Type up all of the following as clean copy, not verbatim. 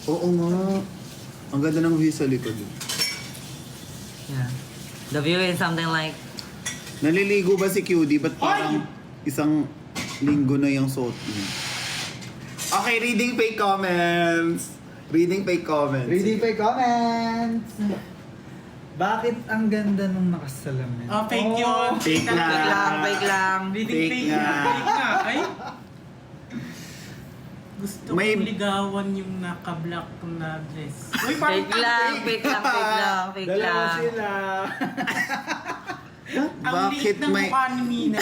Oo nga. Ang ganda ng view sa likod. Yeah. The view is something like... Naliligo ba si QD? Ba't parang isang linggo na yung suot niya? Okay, reading fake comments. Reading fake comments. Reading pa yung comments. Bakit ang ganda nung nakasalamin? Oh, fake yun. Fake na. Fake lang, fake lang. Reading Fake fake nga. na. Fake nga. Ay. Gusto May- kong ligawan yung naka-black na dress. Uy, parang Fake lang, fake lang, fake lang, fake Dalawa lang. sila. ang Bakit liit ng may- mukha ni Mina.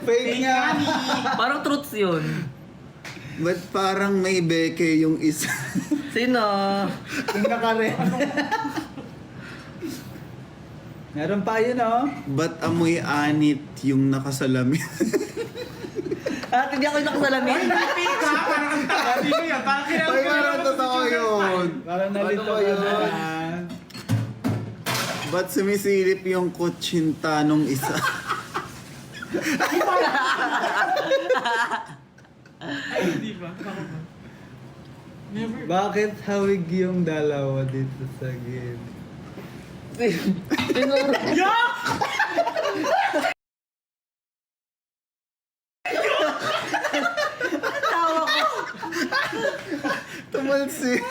Fake nga. ni. Parang truths yun. Ba't parang may beke yung isa? Sino? Yung naka-red. Meron pa yun, oh. Ba't amoy anit yung nakasalamin? At hindi ako yung nakasalamin. Fake ka? Parang ang tanga. Sino yan? Parang Ay, kinakabahan parang ako sa totoo sugar yun. Parang nalito Ano ka yun? naman. Ba't sumisilip yung kutsinta nung isa? Ay, di ba? Ako ba? Never. Bakit hawig yung dalawa dito sa gilid? Tinuro. Yak! Tawa ko. Tumalsik!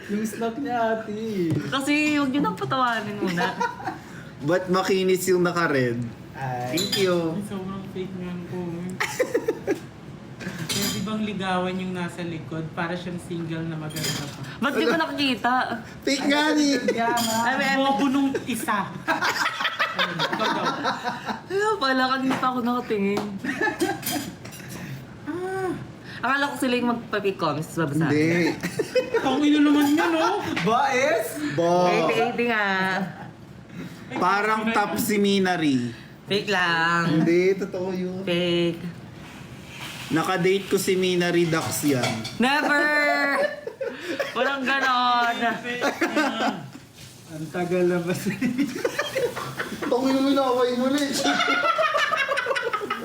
Yung snack niya, ate. Kasi huwag nyo nang patawanin muna. Ba't makinis yung naka-red? Ay. Thank you. Ay, sobrang fake nga po. Pwede bang ligawan yung nasa likod para siyang single na maganda pa? Ba't di ko nakikita? Fake nga ni! Kaya nga. I mean, Bobo nung isa. Ayun, ikaw daw. ano pala, kanina pa ako nakatingin. Akala ko sila yung magpa-pick comments, babasa. Hindi. Ang ino naman yan, oh. Boys? Bo. 80-80 nga. Parang top seminary. Fake lang. Hindi, totoo yun. Fake. Nakadate ko seminary ducks yan. Never! Walang ganon. Ang tagal na ba Tungin mo na, away mo na eh.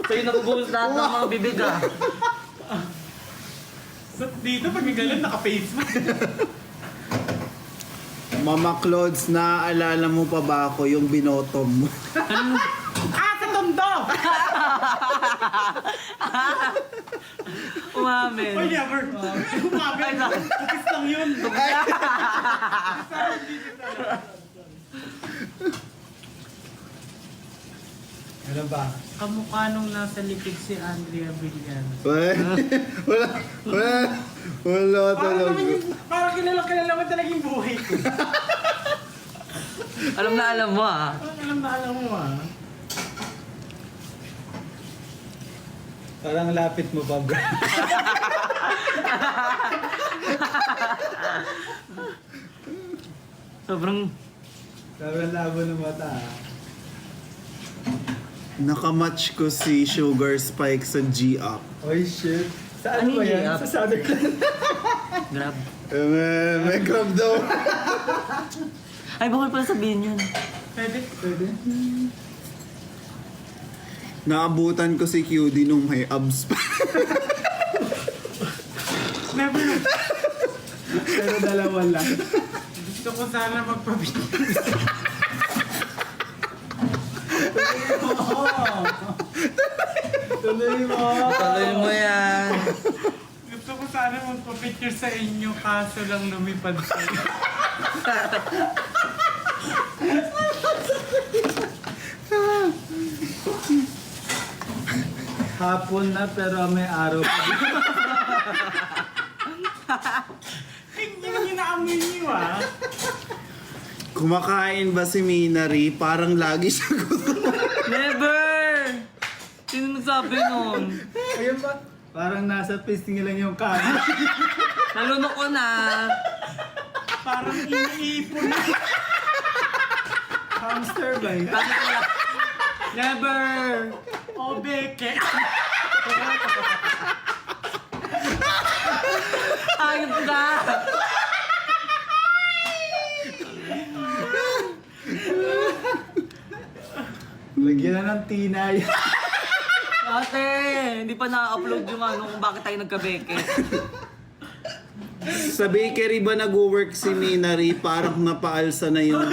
Sa'yo nabubuhos lahat ng mga bibig ah. So, dito pag may ganun, naka-face mask. Mama Clods, naaalala mo pa ba ako yung binotom mo? Ah, sa tondo! Umamin. Oy, never. Umamin. Kupis lang yun. Ano ba? Kamukha nung nasa likod si Andrea Villan. Wala Parang talaga. naman yung, parang kilala mo talaga yung buhay ko. Alam na alam mo ah. Parang alam mo ah. Parang lapit mo pa, bro. Sobrang... Sobrang labo ng mata, ah. Nakamatch ko si Sugar Spike sa G-Up. Oy, shit. Saan Ano ba yung yan? up? Sa Sutherland. Grab. May grab daw. Ay, bawal pala sabihin yun. Pwede? Pwede? Naabutan ko si QD nung may abs pa. Never. Pero dalawa lang. Gusto ko sana magpabigyan. Tuloy mo. Tuloy mo yan. Gusto ko sana magpa-picture sa inyo kaso lang lumipad sa'yo. Hapon na pero may araw pa. Hindi mo inaamoy niyo ah. Kumakain ba si Minari? Parang lagi siya gusto. Never! Sino nagsabi nun? Ayun ba? Parang nasa pisting lang yung kanin. Nalunok ko na. Parang iniipon na. Hamster ba yun? Bakit wala? Never! O beke. Ayun ka! Lagyan na ng tinay. Ate, hindi pa na-upload yung ano kung bakit tayo nagkabeke. Sa bakery ba nag-work si Minari? Parang napaalsa na yung...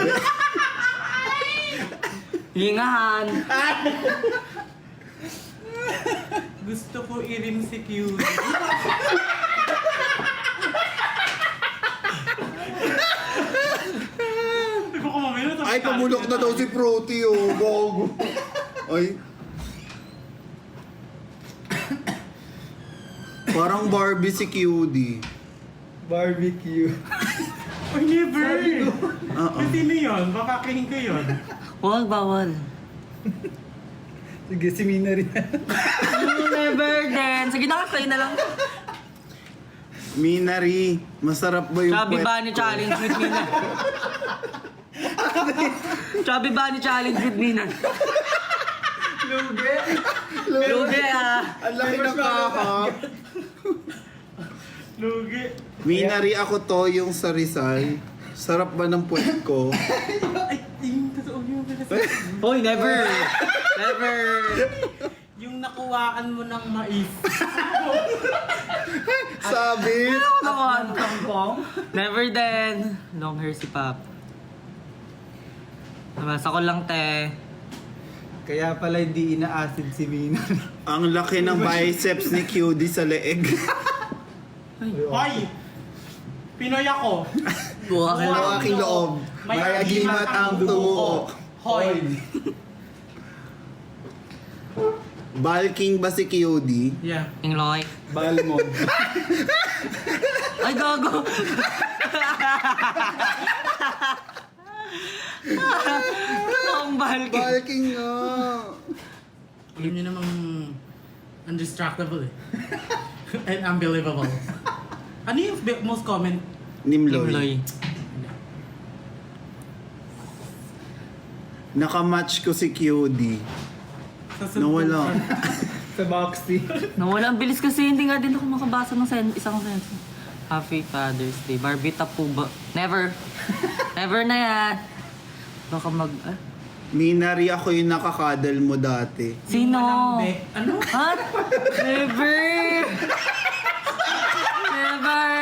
Hingahan. Gusto ko i-rim si Cutie. Ikaw ko mamaya na Ay, pamulok na daw si Proti, oh. Gogo. Ay. Parang Barbie si QD. Barbecue. Ay, never! Oo. Sino yun? Baka kinig ko yun. Huwag, bawal. Sige, si Mina rin. Never din. Sige na, kayo na lang. Minari, masarap ba yung Chubby puwet Bunny ko? Challenge with Mina. Chubby Bunny Challenge with Mina. Lugi. Lugi ah. Ang laki ng kaka. Lugi. Minari, ako to yung sa Rizal. Sarap ba ng puwet ko? Ay, yung totoo yung Hoy, never. Never. Yung nakuhaan mo ng mais. Sabi? Naman. Never din. Long hair si Pap. Nabasa ko lang, te. Kaya pala hindi ina-acid si Mina. Ang laki ng biceps ni QD sa leeg. Hoy! Pinoy ako. Buwak Ang aking loob. May agimat ang tumo. Hoy! Balking ba si QD? Yeah. Yung Loy. Balmond. Ay, gago. Ang balkin. Balking nga. Alam niyo namang undistractable eh. And unbelievable. Ano yung most common? Nimloy. Loy. Nakamatch ko si QD. Sa Nawala. Sa boxy. Nawala ang bilis kasi hindi nga din ako makabasa ng isang sense. Happy Father's Day. Barbie tapo ba? Never. Never na yan. Baka mag... Ah? Minari, ako yung nakakadal mo dati. Sino? Malambe. Ano? Ha? Never! Never!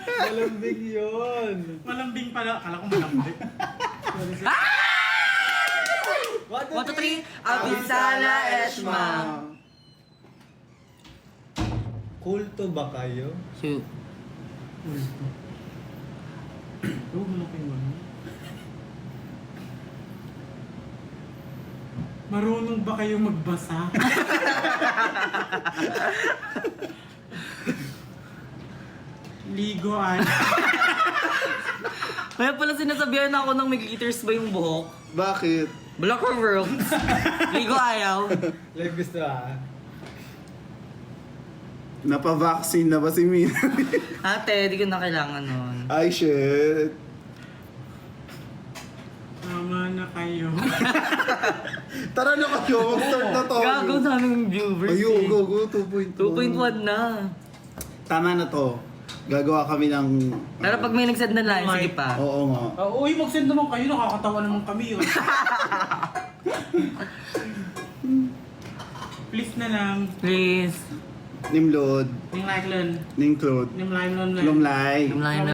Malambing yun. Malambing pala. Kala ko malambing. 1, 2, 3. Abisala Eshma. Kulto ba kayo? Shoot. Oo, malaki mo. Marunong ba kayo magbasa? Ligo ay. Kaya pala sinasabihan ako ng may glitters ba yung buhok? Bakit? Black or world? Ligo ayaw. Like gusto Napavaccine na ba si Minari? Ate, di ko na kailangan nun. Ay, shit. Tama na kayo. Tara na kayo, mag-start na to. Gago sa aming viewers. Ayun, eh. go, 2.1. 2.1 na. Tama na to. Gagawa kami ng... Pero pag may nagsend na line, sige pa. Oo nga. Uy, mag-send naman kayo. Nakakatawa naman kami yun. Please na lang. Please. Nimlod. Ning like lun. Ningklod. Ning lime lun. Lumlay. Yung line